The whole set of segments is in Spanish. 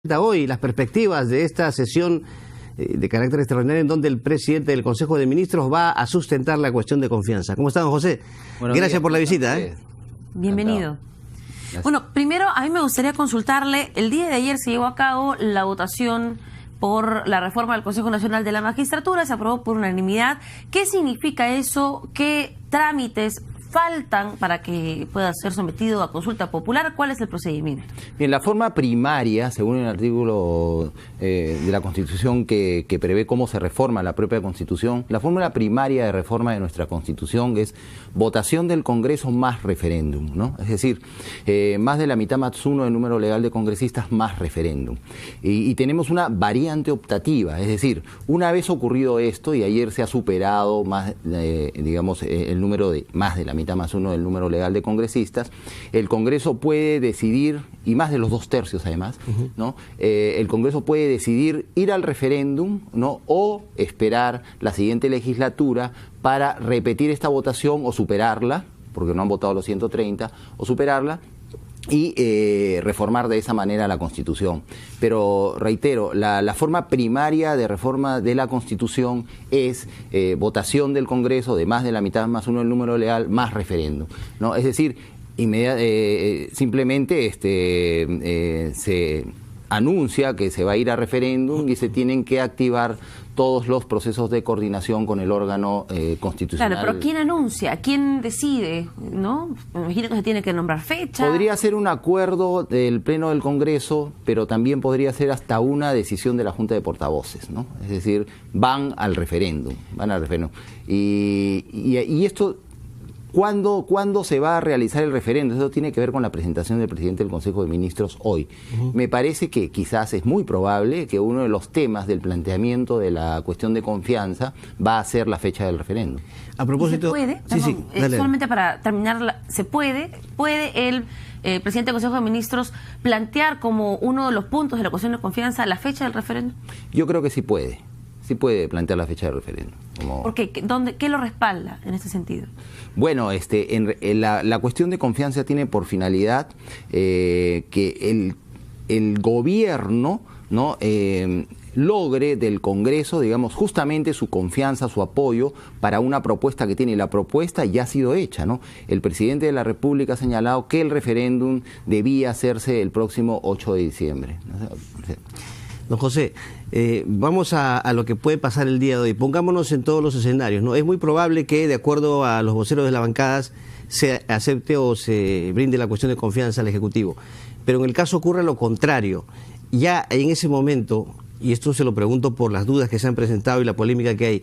Hoy las perspectivas de esta sesión de carácter extraordinario en donde el presidente del Consejo de Ministros va a sustentar la cuestión de confianza. ¿Cómo está, don José? Gracias por la visita. Bienvenido. Bueno, primero a mí me gustaría consultarle, el día de ayer se llevó a cabo la votación por la reforma del Consejo Nacional de la Magistratura, se aprobó por unanimidad. ¿Qué significa eso? ¿Qué trámites faltan para que pueda ser sometido a consulta popular? ¿Cuál es el procedimiento? Bien, la forma primaria, según el artículo de la Constitución que prevé cómo se reforma la propia Constitución, la fórmula primaria de reforma de nuestra Constitución es votación del Congreso más referéndum, ¿no? Es decir, más de la mitad más uno del número legal de congresistas más referéndum. Y tenemos una variante optativa, es decir, una vez ocurrido esto, y ayer se ha superado más, digamos, el número de más de la mitad más uno del número legal de congresistas, el Congreso puede decidir, y más de los 2/3 además, ¿no? El Congreso puede decidir ir al referéndum, ¿no? O esperar la siguiente legislatura para repetir esta votación o superarla, porque no han votado los 130, o superarla, y reformar de esa manera la Constitución. Pero reitero, la forma primaria de reforma de la Constitución es votación del Congreso de más de la mitad más uno del número legal más referéndum, ¿no? Es decir, simplemente se anuncia que se va a ir a referéndum y se tienen que activar todos los procesos de coordinación con el órgano constitucional. Claro, pero ¿quién anuncia? ¿Quién decide? ¿No? Me imagino que se tiene que nombrar fecha. Podría ser un acuerdo del Pleno del Congreso, pero también podría ser hasta una decisión de la Junta de Portavoces, ¿no? Es decir, van al referéndum. Y esto, ¿cuándo se va a realizar el referéndum? Eso tiene que ver con la presentación del presidente del Consejo de Ministros hoy. Me parece que quizás es muy probable que uno de los temas del planteamiento de la cuestión de confianza va a ser la fecha del referéndum. A propósito, ¿se puede? Perdón, solamente para terminar, ¿puede el presidente del Consejo de Ministros plantear como uno de los puntos de la cuestión de confianza la fecha del referéndum? Yo creo que sí puede plantear la fecha del referéndum. ¿Por qué? ¿Qué lo respalda en este sentido? Bueno, la cuestión de confianza tiene por finalidad que el gobierno, ¿no? Logre del Congreso, digamos, justamente su confianza, su apoyo para una propuesta que tiene. Y la propuesta ya ha sido hecha, ¿no? El presidente de la República ha señalado que el referéndum debía hacerse el próximo 8 de diciembre. Don José, vamos a lo que puede pasar el día de hoy. Pongámonos en todos los escenarios, ¿no? Es muy probable que, de acuerdo a los voceros de las bancadas, se acepte o se brinde la cuestión de confianza al Ejecutivo. Pero en el caso ocurre lo contrario. Ya en ese momento, y esto se lo pregunto por las dudas que se han presentado y la polémica que hay,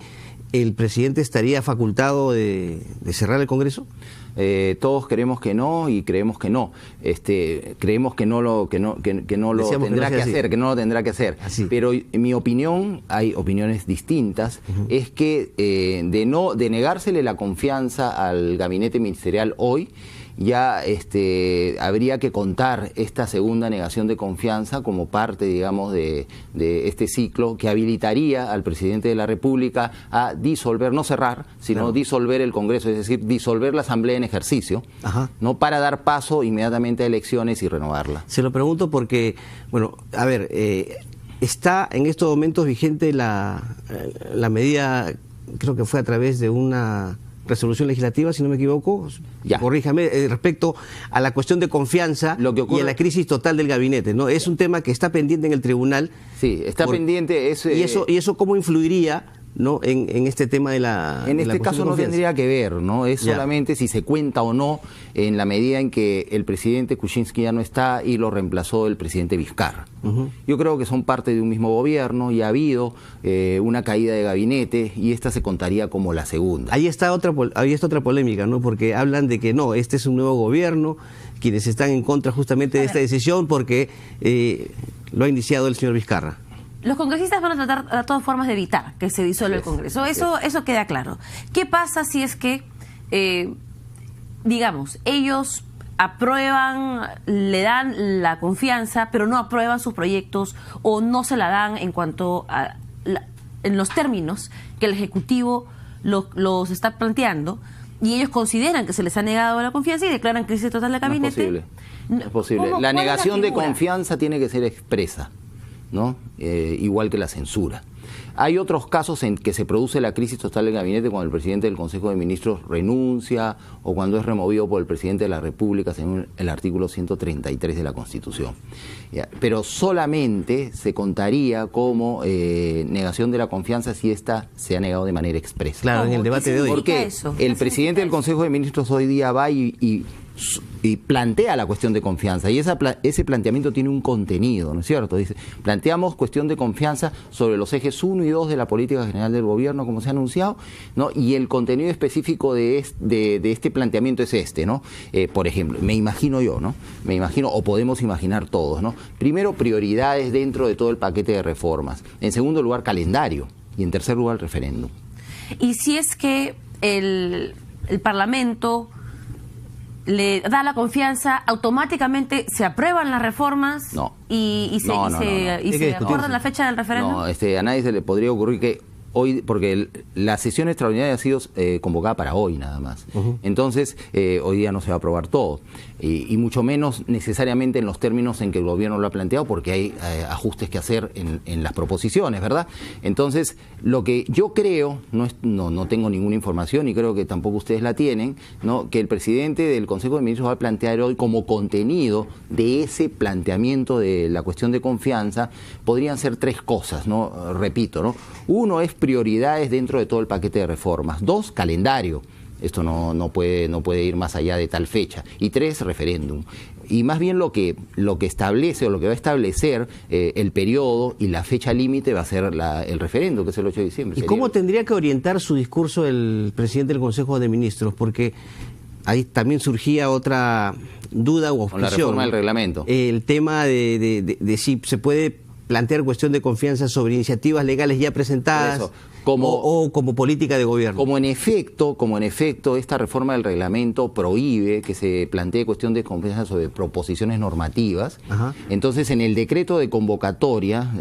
¿el presidente estaría facultado de cerrar el Congreso? Todos creemos que no y creemos que no. Creemos que no lo tendrá que hacer. Así. Pero en mi opinión, hay opiniones distintas, es que de negársele la confianza al gabinete ministerial hoy, ya habría que contar esta segunda negación de confianza como parte, digamos, de este ciclo que habilitaría al presidente de la República a disolver, no cerrar, sino disolver el Congreso, es decir, disolver la Asamblea en ejercicio, no para dar paso inmediatamente a elecciones y renovarla. Se lo pregunto porque, bueno, a ver, está en estos momentos vigente la medida, creo que fue a través de una resolución legislativa, si no me equivoco, corríjame, respecto a la cuestión de confianza y a la crisis total del gabinete, ¿no? Es un tema que está pendiente en el tribunal. Sí, está pendiente. ¿Y eso cómo influiría, ¿no? en este tema de la En este caso no tendría que ver, ¿no? Es solamente si se cuenta o no en la medida en que el presidente Kuczynski ya no está y lo reemplazó el presidente Vizcarra. Yo creo que son parte de un mismo gobierno y ha habido una caída de gabinete y esta se contaría como la segunda. Ahí está otra polémica, ¿no? Porque hablan de que no, este es un nuevo gobierno, quienes están en contra justamente de esta decisión porque lo ha iniciado el señor Vizcarra. Los congresistas van a tratar de todas formas de evitar que se disuelva el Congreso. Eso queda claro. ¿Qué pasa si es que, digamos, ellos aprueban, le dan la confianza, pero no aprueban sus proyectos o no se la dan en cuanto a en los términos que el Ejecutivo los está planteando, y ellos consideran que se les ha negado la confianza y declaran crisis total de gabinete? No es posible. La negación de confianza tiene que ser expresa. ¿no? Igual que la censura. Hay otros casos en que se produce la crisis total del gabinete cuando el presidente del Consejo de Ministros renuncia o cuando es removido por el presidente de la República según el artículo 133 de la Constitución. Pero solamente se contaría como negación de la confianza si ésta se ha negado de manera expresa. Claro, en el debate de hoy. Porque el presidente del Consejo de Ministros hoy día va y plantea la cuestión de confianza y ese planteamiento tiene un contenido, ¿no es cierto? Dice, planteamos cuestión de confianza sobre los ejes 1 y 2 de la política general del gobierno, como se ha anunciado, ¿no? Y el contenido específico de este planteamiento es este, ¿no? Por ejemplo, me imagino yo, ¿no? Me imagino, o podemos imaginar todos, ¿no? Primero, prioridades dentro de todo el paquete de reformas. En segundo lugar, calendario. Y en tercer lugar, referéndum. Y si es que el Parlamento le da la confianza, automáticamente se aprueban las reformas. No. Y se acorda la fecha del referéndum. No, a nadie se le podría ocurrir que hoy, porque la sesión extraordinaria ha sido convocada para hoy nada más. Entonces, hoy día no se va a aprobar todo. Y mucho menos necesariamente en los términos en que el gobierno lo ha planteado, porque hay ajustes que hacer en las proposiciones, ¿verdad? Entonces, lo que yo creo, no tengo ninguna información y creo que tampoco ustedes la tienen, ¿no? Que el presidente del Consejo de Ministros va a plantear hoy como contenido de ese planteamiento de la cuestión de confianza, podrían ser tres cosas, ¿no? Repito, ¿no? Uno es prioridades dentro de todo el paquete de reformas. 2, calendario. Esto no puede ir más allá de tal fecha. Y 3, referéndum. Y más bien lo que establece o lo que va a establecer el periodo y la fecha límite va a ser el referéndum, que es el 8 de diciembre. ¿Y cómo tendría que orientar su discurso el presidente del Consejo de Ministros? Porque ahí también surgía otra duda u objeción. Con la reforma del reglamento. El tema de si se puede plantear cuestión de confianza sobre iniciativas legales ya presentadas o como política de gobierno. Como en efecto esta reforma del reglamento prohíbe que se plantee cuestión de confianza sobre proposiciones normativas. Entonces, en el decreto de convocatoria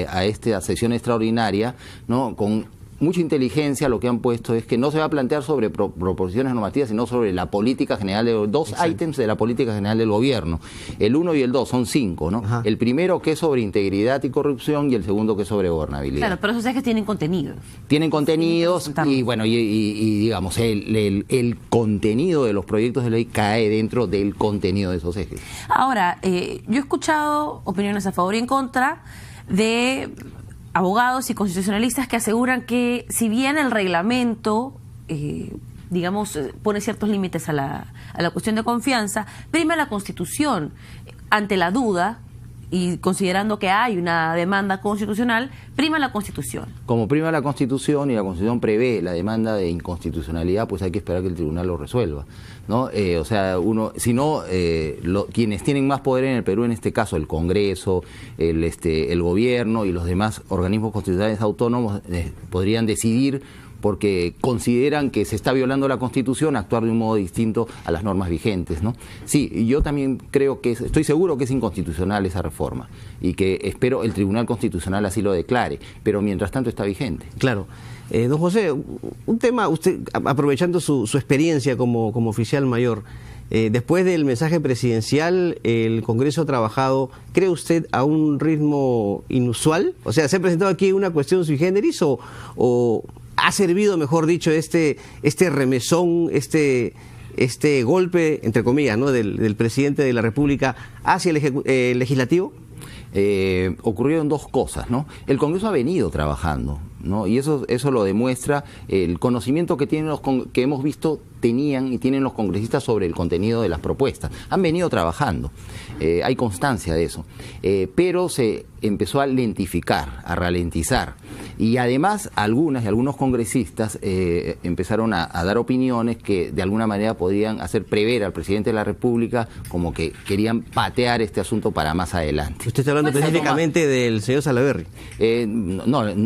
a esta sesión extraordinaria, ¿no? Con mucha inteligencia lo que han puesto es que no se va a plantear sobre proposiciones normativas, sino sobre la política general de dos ítems de la política general del gobierno. El 1 y el 2 son 5, ¿no? El primero que es sobre integridad y corrupción y el segundo que es sobre gobernabilidad. Claro, pero esos ejes tienen contenidos. Tienen contenidos y bueno, y digamos, el contenido de los proyectos de ley cae dentro del contenido de esos ejes. Ahora, yo he escuchado opiniones a favor y en contra de abogados y constitucionalistas que aseguran que si bien el reglamento, pone ciertos límites a la cuestión de confianza, prima la Constitución ante la duda y considerando que hay una demanda constitucional, prima la Constitución. Como prima la Constitución y la Constitución prevé la demanda de inconstitucionalidad, pues hay que esperar que el tribunal lo resuelva, ¿no? O sea, quienes tienen más poder en el Perú, en este caso el Congreso, el gobierno y los demás organismos constitucionales autónomos, podrían decidir, porque consideran que se está violando la Constitución, actuar de un modo distinto a las normas vigentes, ¿no? Sí, yo también estoy seguro que es inconstitucional esa reforma y que espero el Tribunal Constitucional así lo declare, pero mientras tanto está vigente. Claro. Don José, un tema, usted aprovechando su experiencia como oficial mayor, después del mensaje presidencial, el Congreso ha trabajado, ¿cree usted, a un ritmo inusual? O sea, ¿se ha presentado aquí una cuestión sui generis o ha servido, mejor dicho, este remesón, este golpe, entre comillas, ¿no? del presidente de la República hacia el legislativo? Ocurrieron dos cosas, ¿no? El Congreso ha venido trabajando, ¿no? Y eso lo demuestra el conocimiento que que hemos visto tenían y tienen los congresistas sobre el contenido de las propuestas. Han venido trabajando, hay constancia de eso, pero se empezó a lentificar, a ralentizar. Y además algunos congresistas empezaron a dar opiniones que de alguna manera podían hacer prever al presidente de la República como que querían patear este asunto para más adelante. Usted está hablando específicamente del señor Salaverry.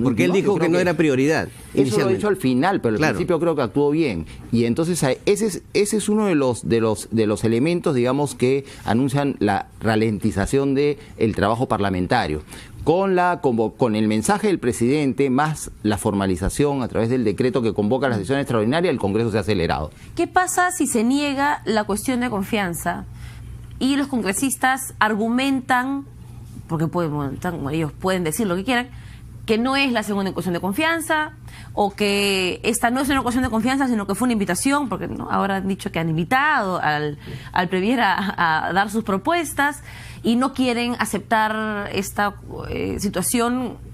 Porque él dijo que no era prioridad. Eso lo ha dicho al final, pero al principio creo que actuó bien. Y entonces ese es uno de los elementos, digamos, que anuncian la ralentización del trabajo parlamentario. Con el mensaje del presidente más la formalización a través del decreto que convoca la sesión extraordinaria, el Congreso se ha acelerado. ¿Qué pasa si se niega la cuestión de confianza y los congresistas argumentan porque ellos pueden decir lo que quieran, que no es la segunda cuestión de confianza, o que esta no es una cuestión de confianza, sino que fue una invitación, porque ¿no? ahora han dicho que han invitado al Premier a dar sus propuestas, y no quieren aceptar esta situación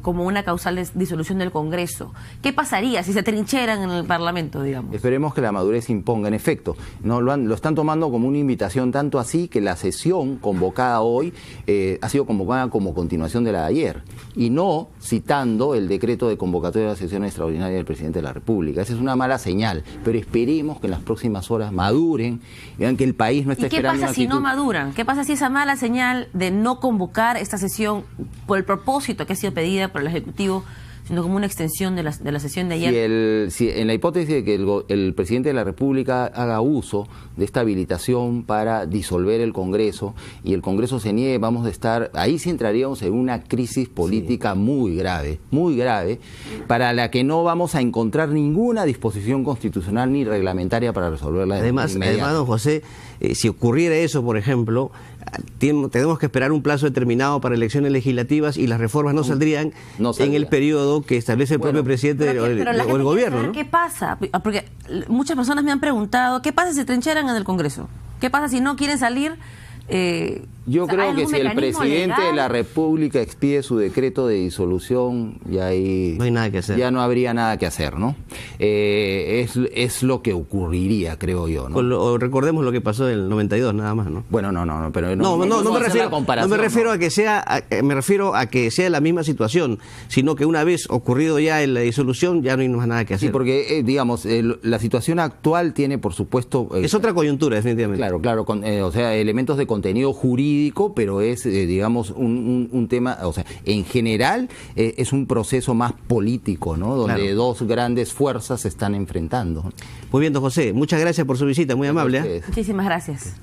como una causal disolución del Congreso. ¿Qué pasaría si se trincheran en el Parlamento, digamos? Esperemos que la madurez imponga. En efecto, no lo están tomando como una invitación, tanto así que la sesión convocada hoy ha sido convocada como continuación de la de ayer, y no citando el decreto de convocatoria de la sesión extraordinaria del presidente de la República. Esa es una mala señal, pero esperemos que en las próximas horas maduren, vean que el país no está esperando. ¿Y qué pasa si no maduran? ¿Qué pasa si esa mala señal de no convocar esta sesión por el propósito que ha sido pedida por el Ejecutivo, sino como una extensión de la sesión de ayer? Si en la hipótesis de que el presidente de la República haga uso de esta habilitación para disolver el Congreso y el Congreso se niegue, vamos a estar, ahí sí entraríamos en una crisis política muy grave, para la que no vamos a encontrar ninguna disposición constitucional ni reglamentaria para resolverla. Además, don José, si ocurriera eso, por ejemplo, tenemos que esperar un plazo determinado para elecciones legislativas y las reformas no saldrían en el periodo que establece el propio presidente o el gobierno, ¿no? ¿Qué pasa? Porque muchas personas me han preguntado, ¿qué pasa si se trincheran en el Congreso? ¿Qué pasa si no quieren salir? Yo creo que si el presidente de la República expide su decreto de disolución, ya ahí no hay nada que hacer. Ya no habría nada que hacer, ¿no? Es lo que ocurriría, creo yo, ¿no? O recordemos lo que pasó en el 92, nada más, ¿no? Bueno, pero no me refiero a que sea, me refiero a que sea la misma situación, sino que una vez ocurrido ya en la disolución, ya no hay más nada que hacer. Sí, porque digamos, la situación actual tiene, por supuesto, es otra coyuntura, definitivamente. Claro, o sea, elementos de contenido jurídico, pero es, digamos, un tema, o sea, en general es un proceso más político, ¿no? Donde dos grandes fuerzas se están enfrentando. Muy bien, don José, muchas gracias por su visita, muy amable. Muchísimas gracias.